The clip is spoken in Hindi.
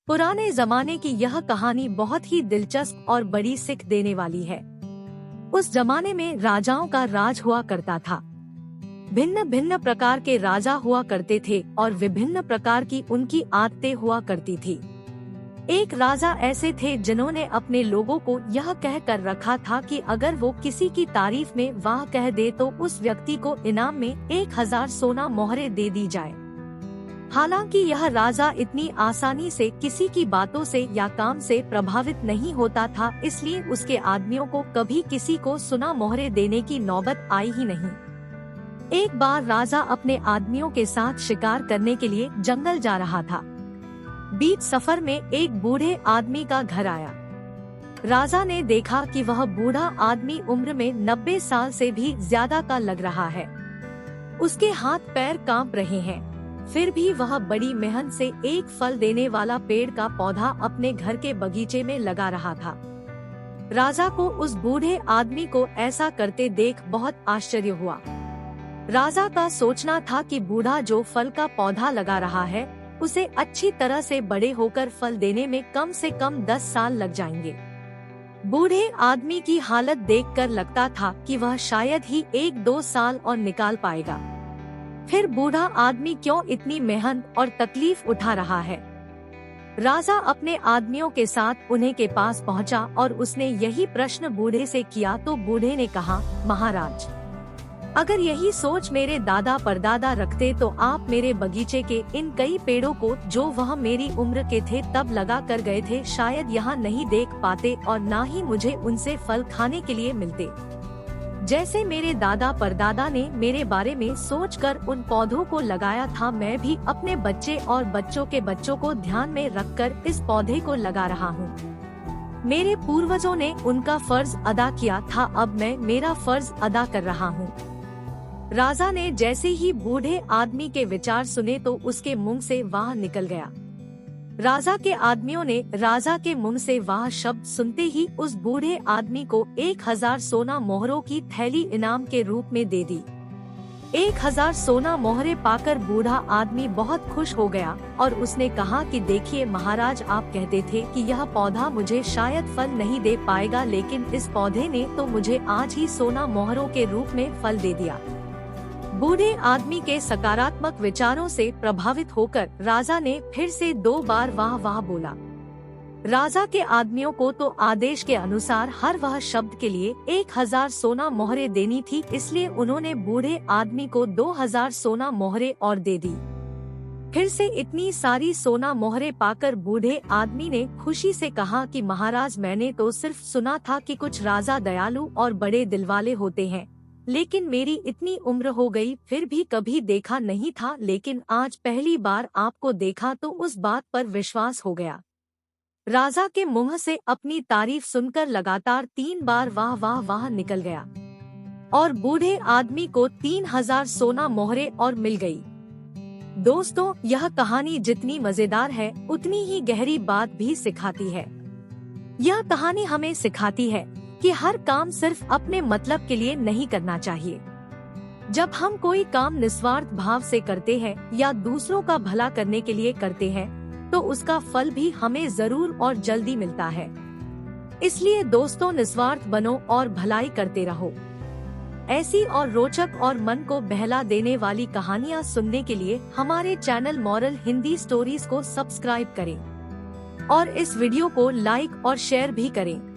पुराने जमाने की यह कहानी बहुत ही दिलचस्प और बड़ी सीख देने वाली है। उस जमाने में राजाओं का राज हुआ करता था। भिन्न भिन्न प्रकार के राजा हुआ करते थे और विभिन्न प्रकार की उनकी आदतें हुआ करती थी। एक राजा ऐसे थे जिन्होंने अपने लोगों को यह कह कर रखा था कि अगर वो किसी की तारीफ में वाह कह दे तो उस व्यक्ति को इनाम में 1000 सोना मोहरें दे दी जाए। हालांकि यह राजा इतनी आसानी से किसी की बातों से या काम से प्रभावित नहीं होता था, इसलिए उसके आदमियों को कभी किसी को सोना मोहरें देने की नौबत आई ही नहीं। एक बार राजा अपने आदमियों के साथ शिकार करने के लिए जंगल जा रहा था। बीच सफर में एक बूढ़े आदमी का घर आया। राजा ने देखा कि वह बूढ़ा आदमी उम्र में 90 साल से भी ज्यादा का लग रहा है। उसके हाथ पैर कांप रहे हैं, फिर भी वह बड़ी मेहनत से एक फल देने वाला पेड़ का पौधा अपने घर के बगीचे में लगा रहा था। राजा को उस बूढ़े आदमी को ऐसा करते देख बहुत आश्चर्य हुआ। राजा का सोचना था कि बूढ़ा जो फल का पौधा लगा रहा है उसे अच्छी तरह से बड़े होकर फल देने में कम से कम 10 साल लग जाएंगे। बूढ़े आदमी की हालत देखकर लगता था कि वह शायद ही 1-2 साल और निकाल पाएगा। फिर बूढ़ा आदमी क्यों इतनी मेहनत और तकलीफ उठा रहा है? राजा अपने आदमियों के साथ उन्हें के पास पहुंचा और उसने यही प्रश्न बूढ़े से किया तो बूढ़े ने कहा, महाराज, अगर यही सोच मेरे दादा परदादा रखते तो आप मेरे बगीचे के इन कई पेड़ों को जो वह मेरी उम्र के थे तब लगा कर गए थे शायद यहाँ नहीं देख पाते और ना ही मुझे उनसे फल खाने के लिए मिलते। जैसे मेरे दादा परदादा ने मेरे बारे में सोचकर उन पौधों को लगाया था, मैं भी अपने बच्चे और बच्चों के बच्चों को ध्यान में रखकर इस पौधे को लगा रहा हूँ। मेरे पूर्वजों ने उनका फर्ज अदा किया था, अब मैं मेरा फर्ज अदा कर रहा हूँ। राजा ने जैसे ही बूढ़े आदमी के विचार सुने तो उसके मुंह से वाह निकल गया। राजा के आदमियों ने राजा के मुंह से वाह शब्द सुनते ही उस बूढ़े आदमी को 1000 सोना मोहरों की थैली इनाम के रूप में दे दी। 1000 सोना मोहरें पाकर बूढ़ा आदमी बहुत खुश हो गया और उसने कहा कि देखिए महाराज, आप कहते थे कि यह पौधा मुझे शायद फल नहीं दे पाएगा, लेकिन इस पौधे ने तो मुझे आज ही सोना मोहरों के रूप में फल दे दिया। बूढ़े आदमी के सकारात्मक विचारों से प्रभावित होकर राजा ने फिर से 2 बार वाह वाह बोला। राजा के आदमियों को तो आदेश के अनुसार हर वह शब्द के लिए 1000 सोना मोहरें देनी थी, इसलिए उन्होंने बूढ़े आदमी को 2000 सोना मोहरें और दे दी। फिर से इतनी सारी सोना मोहरें पाकर बूढ़े आदमी ने खुशी से कहा कि महाराज, मैंने तो सिर्फ सुना था कि कुछ राजा दयालु और बड़े दिलवाले होते हैं, लेकिन मेरी इतनी उम्र हो गई फिर भी कभी देखा नहीं था, लेकिन आज पहली बार आपको देखा तो उस बात पर विश्वास हो गया। राजा के मुंह से अपनी तारीफ सुनकर लगातार 3 बार वाह वाह वाह निकल गया और बूढ़े आदमी को 3000 सोना मोहरें और मिल गई। दोस्तों, यह कहानी जितनी मजेदार है उतनी ही गहरी बात भी सिखाती है। यह कहानी हमें सिखाती है कि हर काम सिर्फ अपने मतलब के लिए नहीं करना चाहिए। जब हम कोई काम निस्वार्थ भाव से करते हैं या दूसरों का भला करने के लिए करते हैं तो उसका फल भी हमें जरूर और जल्दी मिलता है। इसलिए दोस्तों, निस्वार्थ बनो और भलाई करते रहो। ऐसी और रोचक और मन को बहला देने वाली कहानियाँ सुनने के लिए हमारे चैनल मॉरल हिंदी स्टोरीज को सब्सक्राइब करें और इस वीडियो को लाइक और शेयर भी करें।